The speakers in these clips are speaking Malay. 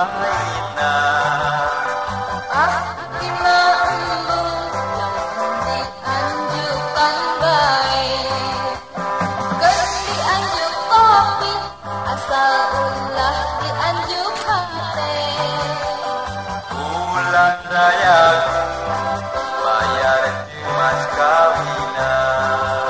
mainan. Ah, gila embung yang dianjurkan baik. Keur dianjuk kopi, asal ulah dianjuk hate. Bulan rayaku bayar di mas kawinan.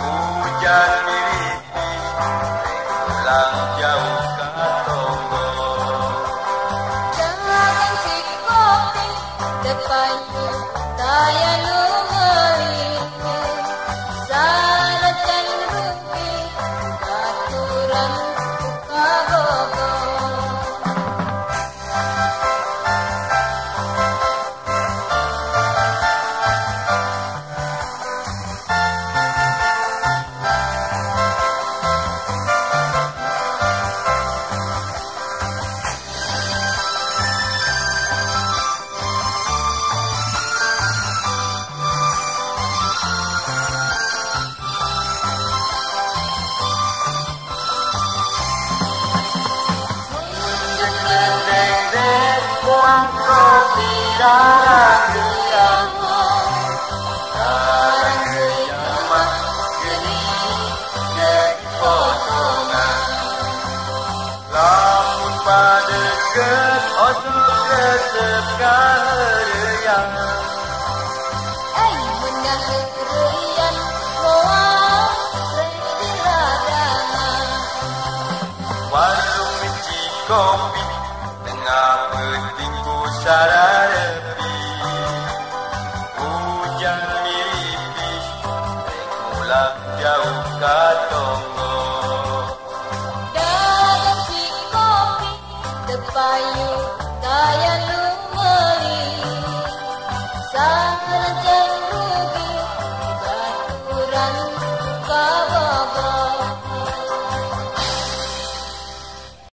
Hujan miripis pulang jauh ke tonggo. Jangan si kopi depannya daya nu meuli. Salajan rugi aturan buka bogo. Kopi darah riang, darah riang mah geni jadi potongan. Lamun padeket otot resep kaherian. Menang kerian moal redi ladangan. Warung benci kopi tengah penting ku sararepi. Hujan